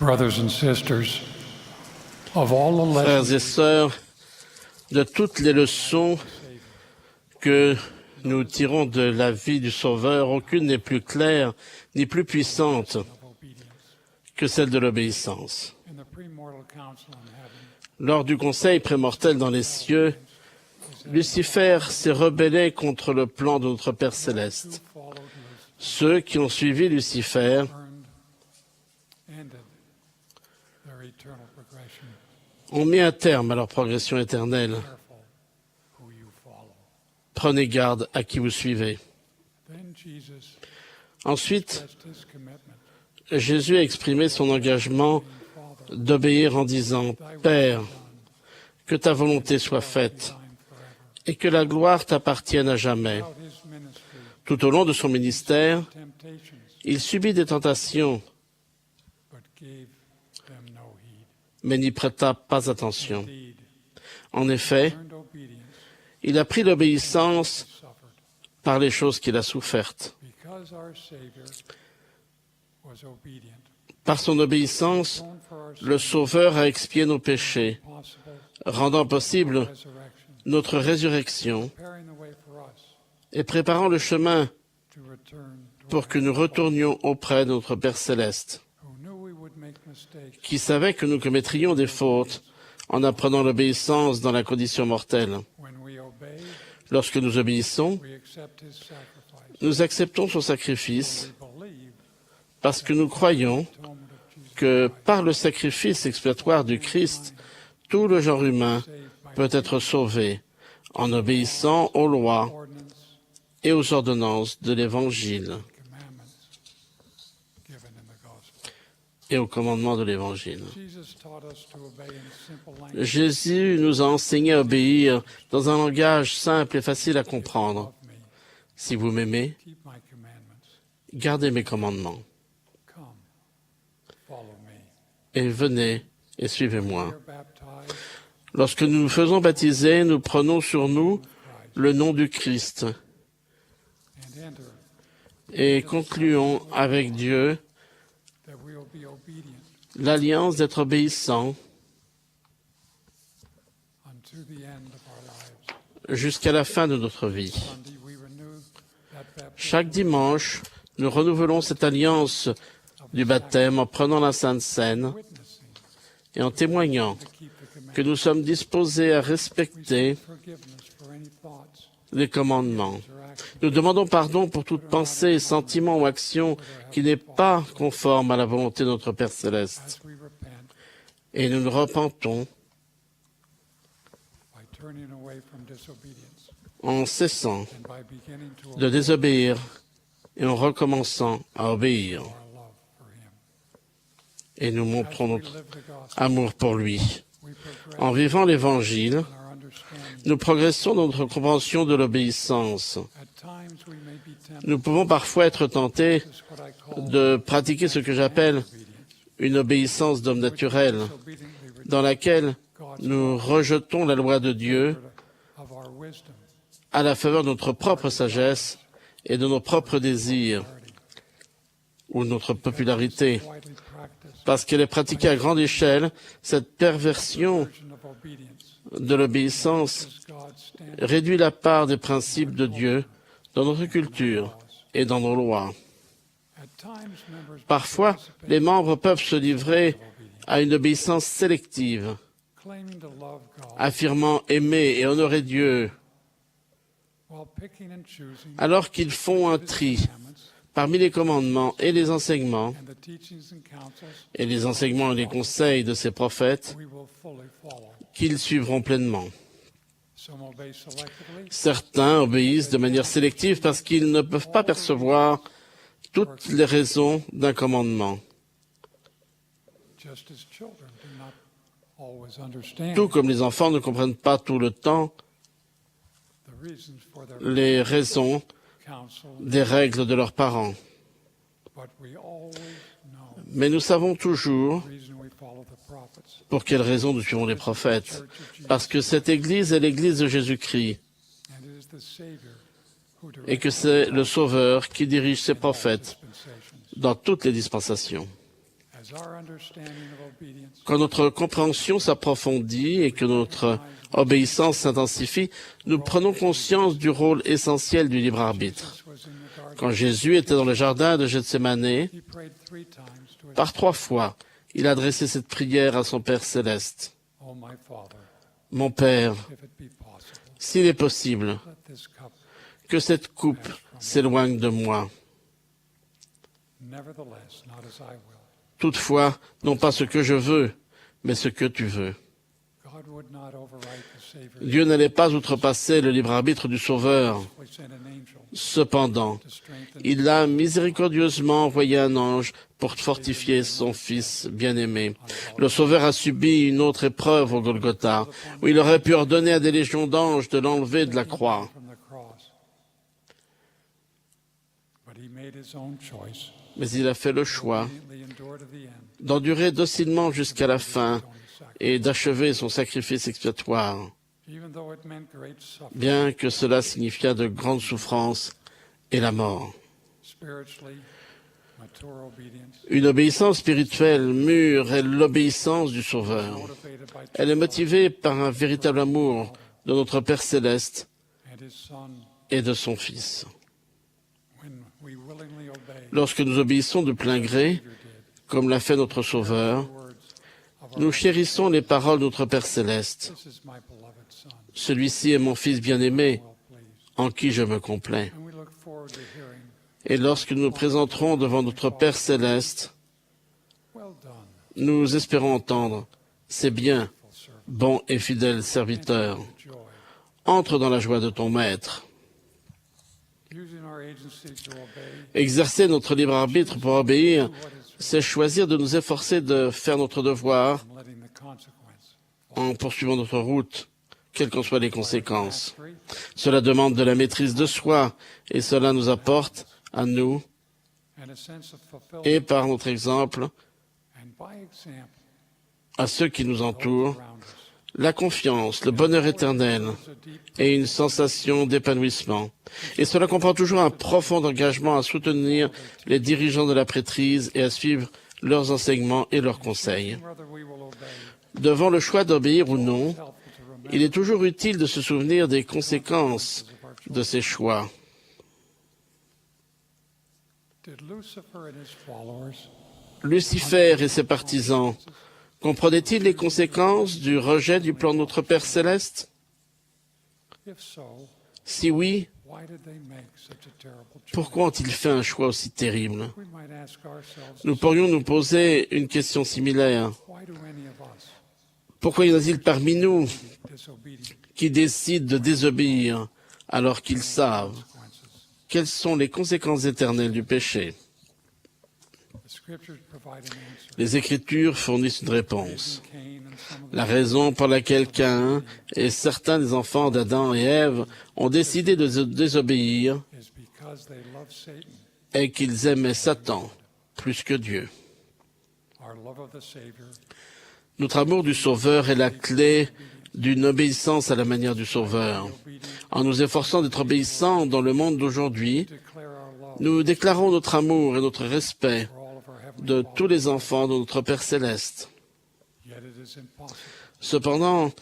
Brothers and sisters, of all the Frères lessons et sœurs, de toutes les leçons que nous tirons de la vie du Sauveur, aucune n'est plus claire ni plus puissante of obedience que celle de l'obéissance. in the premortal council in heaven, Lors du conseil prémortel dans les cieux, Lucifer s'est rebellé contre le plan de notre Père céleste. who followed Ceux qui ont suivi Lucifer ended their eternal progression. ont mis un terme à leur progression éternelle. Careful who you follow. Prenez garde à qui vous suivez. Then Jesus Ensuite, expressed his commitment, Jésus a exprimé son engagement Father, d'obéir en disant « Père, que ta volonté soit faite thine forever. et que la gloire t'appartienne à jamais. » Throughout his ministry, Tout au long de son ministère, temptations, il subit des tentations, but gave them no heed. mais n'y prêta pas attention. Indeed, En effet, learned obedience, il a pris l'obéissance suffered, par les choses qu'il a souffertes. because our Savior was obedient. Par son obéissance, Atoned for our le sins, Sauveur a expié nos péchés, possible rendant possible resurrection, notre résurrection preparing the way for us et préparant le chemin to return to pour que nous retournions auprès de notre Père céleste, who knew we would make mistakes, qui savait que nous commettrions des fautes en apprenant l'obéissance dans la condition mortelle. when we obey, Lorsque nous obéissons, we accept his sacrifice. nous acceptons son sacrifice We believe parce que nous croyons the atonement of Jesus que par le sacrifice expiatoire du Christ, tout le genre humain saved by peut être sauvé en obéissant aux lois ordinance et aux ordonnances de l'Évangile and commandments given in the gospel. et aux commandements de l'Évangile. Jesus taught us to obey in simple language. Jésus nous a enseigné à obéir dans un langage simple et facile à comprendre. Love me, Si vous m'aimez, keep my commandments. gardez mes commandements Come, follow me. et venez et suivez-moi. We are baptized Lorsque nous nous faisons baptiser, nous prenons sur nous with Christ le nom du Christ and enter et concluons avec Dieu that we will be obedient l'alliance d'être obéissants unto the end of our lives. jusqu'à la fin de notre vie. Sunday, we renew that baptism Chaque dimanche, nous renouvelons cette alliance du baptême en prenant la Sainte Seine witnessing et en témoignant to keep the commandments. que nous sommes disposés à We respecter seek forgiveness for any thoughts les commandements. or actions Nous demandons pardon pour toute pensée, sentiment ou action qui n'est pas conforme à la volonté de notre Père céleste. as we repent Et nous nous repentons by turning away from disobedience en cessant and by beginning to de obey désobéir et en recommençant à obéir. our love for him. Et nous As montrons we notre live the gospel, amour pour lui. we progress En vivant l'Évangile, in our understanding. nous progressons dans notre compréhension de l'obéissance. At times we may be tempted. Nous pouvons parfois être tentés This is what I call de pratiquer ce que j'appelle obedience, une obéissance d'homme naturel, disobediently reject dans laquelle God's nous rejetons la loi de Dieu of our wisdom, à la faveur de notre propre sagesse et de nos propres désirs ou de notre popularité. widely practiced Parce qu'elle est pratiquée à grande échelle, cette perversion version of obedience de l'obéissance is God's standard réduit la part des principes de Dieu dans notre culture et dans nos lois. At times, members Parfois, participate les membres peuvent se livrer in obedience, à une obéissance sélective, claiming to love God affirmant aimer et honorer Dieu, while picking and choosing alors qu'ils font un His tri commandments parmi les commandements et les enseignements, and the teachings and counsels et les enseignements et les conseils de ces prophètes we will fully follow. qu'ils suivront pleinement. Some obey selectively, Certains obéissent de manière sélective parce qu'ils ne peuvent pas percevoir toutes les raisons d'un commandement. just as children do not always understand Tout comme les enfants ne comprennent pas tout le temps the reasons for their les raisons counsel, des règles de leurs parents. but we always know Mais nous savons toujours the reason we follow the prophets. pour quelles raisons nous suivons les prophètes. Parce que cette Église est l'Église de Jésus-Christ And it is the Savior who et que directs c'est le Sauveur qui dirige ses prophètes dispensations. dans toutes les dispensations. As As our understanding of obedience Quand notre compréhension s'approfondit et que notre obéissance s'intensifie, nous prenons conscience du rôle essentiel du libre arbitre. was in the garden, Quand Jésus était dans le jardin de Gethsémane, he prayed 3 times to his par 3 fois, il a adressé cette prière à son Père céleste. Oh my Father, Mon Père, if it be possible, s'il est possible, let this cup, que cette coupe s'éloigne de moi. nevertheless, not as I will. Toutefois, non pas ce que je veux, mais ce que tu veux. God would not override the Savior. Dieu n'allait pas outrepasser le libre arbitre du Sauveur. We sent an angel Cependant, to strengthen il a miséricordieusement envoyé un ange pour fortifier son Fils bien-aimé. Le Sauveur a subi une autre épreuve au Golgotha, où il aurait pu ordonner à des légions d'anges de l'enlever de la croix. from the cross. But he made his own choice, Mais il a fait le choix obediently endured to the end, d'endurer docilement jusqu'à la fin atoning sacrifice. et d'achever son sacrifice expiatoire, Even though it meant great suffering, bien que cela signifiât de grandes souffrances et la mort. spiritually, mature obedience, Une obéissance spirituelle mûre est l'obéissance du Sauveur. motivated by Elle est motivée par un véritable amour de notre Père céleste and his Son, et de son Fils. when we willingly obey, Lorsque nous obéissons de plein gré, Savior did, comme l'a fait notre Sauveur, the words of our nous chérissons les paroles de notre Père céleste. This is my beloved Son, Celui-ci est mon Fils bien-aimé, well pleased. en qui je me complais. And we look forward to hearing, Et lorsque nous nous présenterons devant notre Père céleste, well done, nous espérons entendre « C'est bien, full servant, bon et fidèle serviteur, joy, entre dans la joie de ton Maître. » using our agency to obey, Exercer notre libre arbitre pour obéir, what is c'est choisir de nous efforcer de faire notre devoir from letting the consequence. en poursuivant notre route, quelles qu'en soient les conséquences. Mastery Cela demande de la maîtrise de soi et cela nous apporte, à nous, and a sense of et fulfillment, par notre exemple, and by example, à ceux qui nous entourent, around us. la confiance, le bonheur éternel It's a deep et une sensation d'épanouissement. Et cela comprend toujours un profond engagement à soutenir les dirigeants de la prêtrise et à suivre leurs enseignements et leurs conseils. whether we will obey. Devant le choix d'obéir ou non, It's helpful to remember il est toujours utile de se souvenir des conséquences of our de ces choix. Did Lucifer and his followers Lucifer et ses partisans comprenaient-ils les conséquences du rejet du plan de notre Père céleste? If so, Si oui, why did they make such a terrible choice? pourquoi ont-ils fait un choix aussi terrible? We might ask ourselves, Nous pourrions nous poser une question similaire. why do any of us Pourquoi y en a-t-il parmi nous disobedient qui décident de désobéir alors qu'ils savent consequences? quelles sont les conséquences éternelles du péché? The scriptures provide an answer. Les Écritures fournissent une réponse. Cain and some of La raison pour laquelle Caïn et certains des enfants d'Adam et Ève ont décidé de désobéir them is because they love Satan. est qu'ils aimaient Satan plus que Dieu. Our love of the Savior Notre amour du Sauveur est la clé d'une obéissance à la manière du Sauveur. obedience En nous efforçant d'être obéissants dans le monde d'aujourd'hui, declare our love nous déclarons notre amour et notre respect for all of our heavenly de Father. tous les enfants de notre Père céleste. Yet it is impossible Cependant,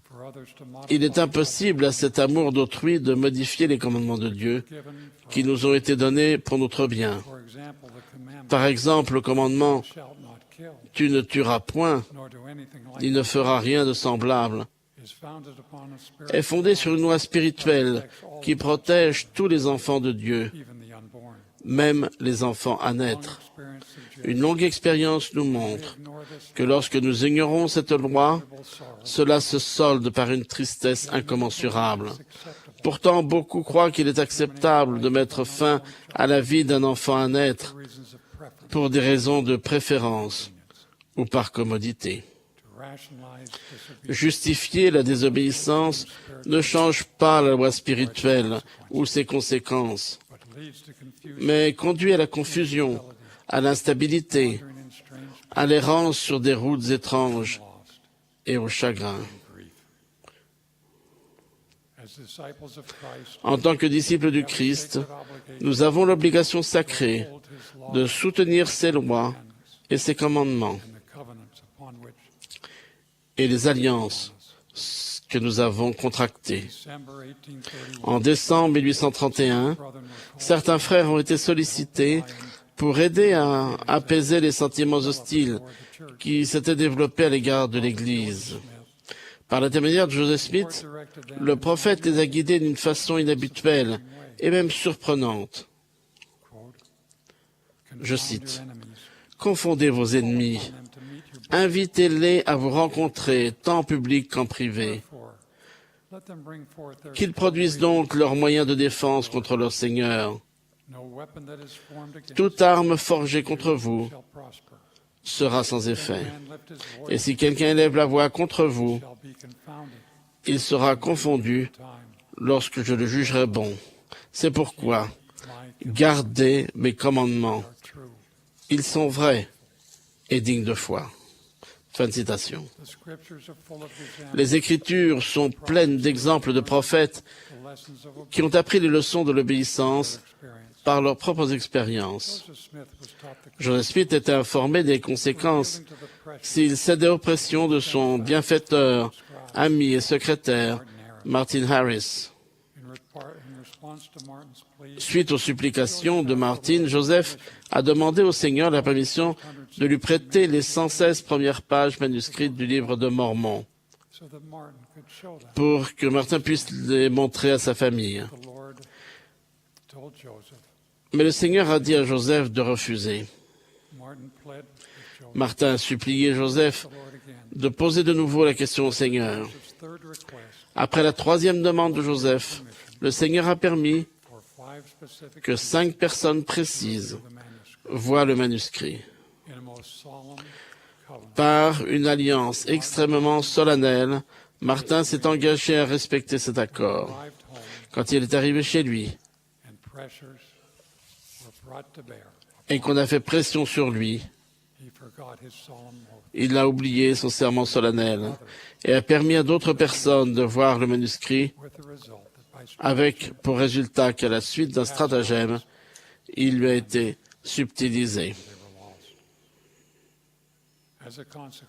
for others to modify il est impossible à cet amour d'autrui de modifier les commandements de Dieu given for qui nous ont été donnés pour notre bien. For example, the commandment, Par exemple, le commandement "Thou shalt not kill, « Tu ne tueras point, nor do anything like il ne fera rien de semblable » is founded upon a spirit est fondé sur une loi spirituelle qui protège tous les enfants de Dieu, even the unborn. même les enfants à Long naître. experience suggests Une longue expérience nous montre ignore this que lorsque nous ignorons cette loi, terrible sorrow. cela se solde par une tristesse incommensurable. It's acceptable Pourtant, beaucoup croient qu'il est acceptable de mettre fin à la vie d'un enfant à naître for reasons of preference pour des raisons de préférence ou par commodité. to rationalize disobedience. Justifier la désobéissance ne change pas la loi spirituelle ou ses conséquences, But leads to confusion, mais conduit à la confusion, à l'instabilité, wandering in strange à l'errance sur des routes étranges lost et au chagrin. grief. As disciples of Christ, En tant que disciples du Christ, sacred obligation nous avons l'obligation sacrée to hold his law de soutenir ses lois et ses commandements and the covenants upon which et les alliances que nous avons contractées. December 1831, En décembre 1831, brethren were called certains frères ont été sollicités pour aider à apaiser les sentiments hostiles for the church. qui s'étaient développés à l'égard de l'Église. Smith, Par l'intermédiaire de Joseph Smith, directed them le prophète les a guidés d'une façon inhabituelle et même surprenante. quote, Je "Confound cite, your enemies, Confondez vos ennemis, upon them to meet you invitez-les à vous rencontrer tant en public qu'en privé, before. Let them bring forth their qu'ils produisent donc leurs moyens de défense contre leur Seigneur. no weapon that is formed against Toute arme forgée contre vous shall prosper. sera sans effet. Man lift his voice Et si quelqu'un élève la voix contre vous, shall be confounded. il sera confondu Time, lorsque je le jugerai bon. C'est pourquoi my gardez mes commandements. are true. Ils sont vrais et dignes de foi. Fin de citation. The scriptures are full of examples, Les Écritures sont pleines d'exemples de prophètes the lessons of qui ont appris les leçons de l'obéissance experience. par leurs propres expériences. Joseph Smith was taught the Joseph Smith était informé des conséquences giving to the pressure s'il cédait aux pressions de son bienfaiteur, ami et secrétaire, Martin Harris. in response to Martin's plea. Suite aux supplications de Martin, Joseph a demandé au Seigneur la permission de lui prêter les 116 premières pages manuscrites du livre de Mormon So that Martin could show them. pour que Martin puisse les montrer à sa famille. The Lord told Joseph. Mais le Seigneur a dit à Joseph de refuser. Martin pled with Joseph. Martin a supplié Joseph The Lord again. de poser de nouveau la question au Seigneur. Joseph's third request Après la troisième demande de Joseph, le Seigneur a permis for 5 specific que 5 personnes précises of the manuscript voient le manuscrit. in a most solemn covenant. Par une alliance extrêmement solennelle, Martin s'est engagé à respecter cet accord. Arrived home Quand il est arrivé chez lui and pressures were brought to bear. et qu'on a fait pression sur lui, He forgot his solemn oath. il a oublié son serment solennel et a permis à d'autres personnes de voir le manuscrit With the result that by avec pour résultat qu'à la suite d'un stratagème, il lui a été subtilisé. they were lost. As a consequence,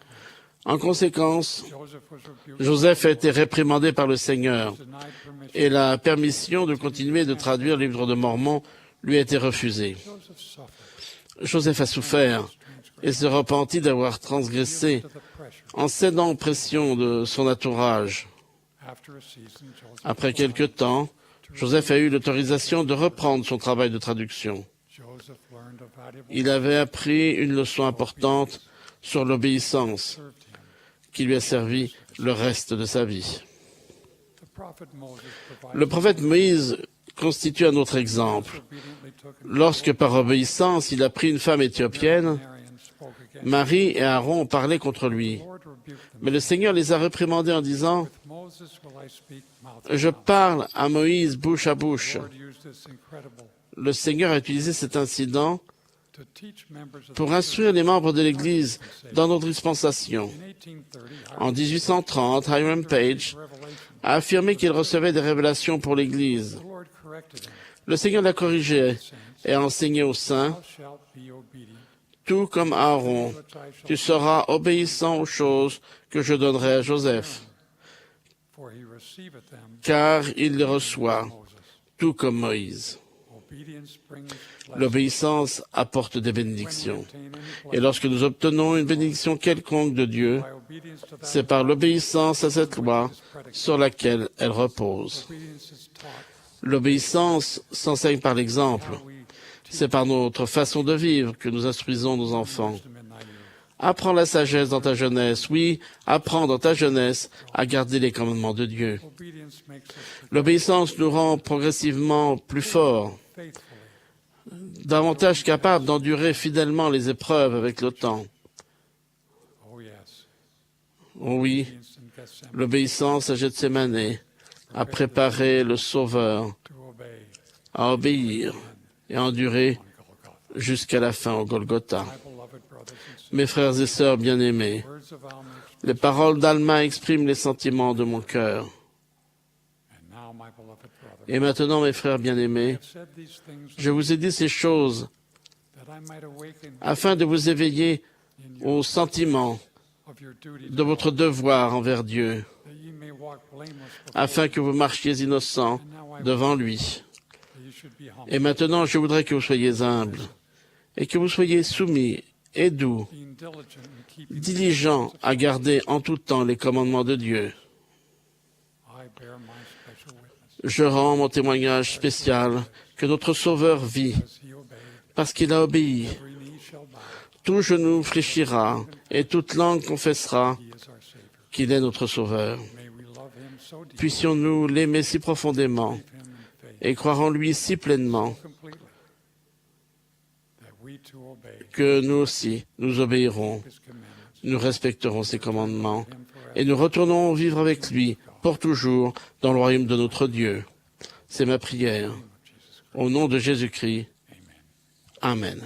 En conséquence, Joseph was rebuked. Joseph a été réprimandé par le Seigneur Denied permission. et la permission de continuer de traduire le livre de Mormon lui a été refusée. Joseph suffered Joseph a souffert et se repentit d'avoir transgressé to the pressure. en cédant aux pressions de son entourage. After a season, Joseph Après quelque temps, Joseph a eu l'autorisation de reprendre son travail de traduction. Joseph learned a valuable Il avait appris une leçon importante sur l'obéissance served him. qui lui a servi le reste de sa vie. The prophet Moses provided Le prophète Moïse constitue un autre exemple. obediently took Lorsque par obéissance il a pris une femme éthiopienne, Aaron spoke against Marie et Aaron ont parlé contre lui. the Lord rebuked them. Mais le Seigneur les a réprimandés en disant With Moses will I speak mouth « Je to mouth. parle à Moïse bouche à bouche The Lord used this incredible ». Le Seigneur a utilisé cet incident to teach members of pour the instruire les membres de l'Église dans notre dispensation. In 1830, En 1830, Hiram Page revelation. a affirmé qu'il recevait des révélations pour l'Église. The Lord corrected him. Le Seigneur l'a corrigé et a enseigné aux saints, Thou shalt be obedient. tout comme Aaron, Which I shall tu seras obéissant aux choses que je donnerai à Joseph, for he receiveth them car il les reçoit, Moses. tout comme Moïse. Obedience brings blessing. L'obéissance apporte des When we bénédictions. obtain any Et blessing lorsque nous obtenons une bénédiction quelconque de Dieu, by obedience to that c'est par l'obéissance à cette loi is predicated. sur laquelle elle repose. Obedience is taught. L'obéissance s'enseigne par l'exemple. How we C'est par notre façon de vivre que nous instruisons nos enfants. wisdom in thy youth. Apprends la sagesse dans ta jeunesse. Oui, apprends dans ta jeunesse à garder les commandements de Dieu. Obedience makes us L'obéissance nous rend progressivement plus forts, faithfully. davantage capables d'endurer fidèlement les épreuves avec le temps. Oh yes. Oh oui, Obedience in Gethsemane l'obéissance à Gethsemane a préparé le Sauveur to obey à obéir et à endurer on Golgotha. jusqu'à la fin au Golgotha. My beloved brothers and sisters, Mes frères et sœurs bien-aimés, words of Alma, les paroles d'Alma expriment les sentiments de mon cœur. and now my beloved brother. Et maintenant, mes frères I bien-aimés, have said these things je vous ai dit ces choses that I might awaken afin de vous éveiller au sentiment de votre devoir envers Dieu, afin que vous marchiez innocents devant lui. Et maintenant, je voudrais que vous soyez humbles et que vous soyez soumis et doux, diligents à garder en tout temps les commandements de Dieu. Je rends mon témoignage spécial que notre Sauveur vit, parce qu'il a obéi. Tout genou fléchira et toute langue confessera qu'il est notre Sauveur. Puissions-nous l'aimer si profondément et croire en lui si pleinement que nous aussi, nous obéirons, nous respecterons ses commandements et nous retournerons vivre avec lui pour toujours dans le royaume de notre Dieu. C'est ma prière. Au nom de Jésus-Christ. Amen.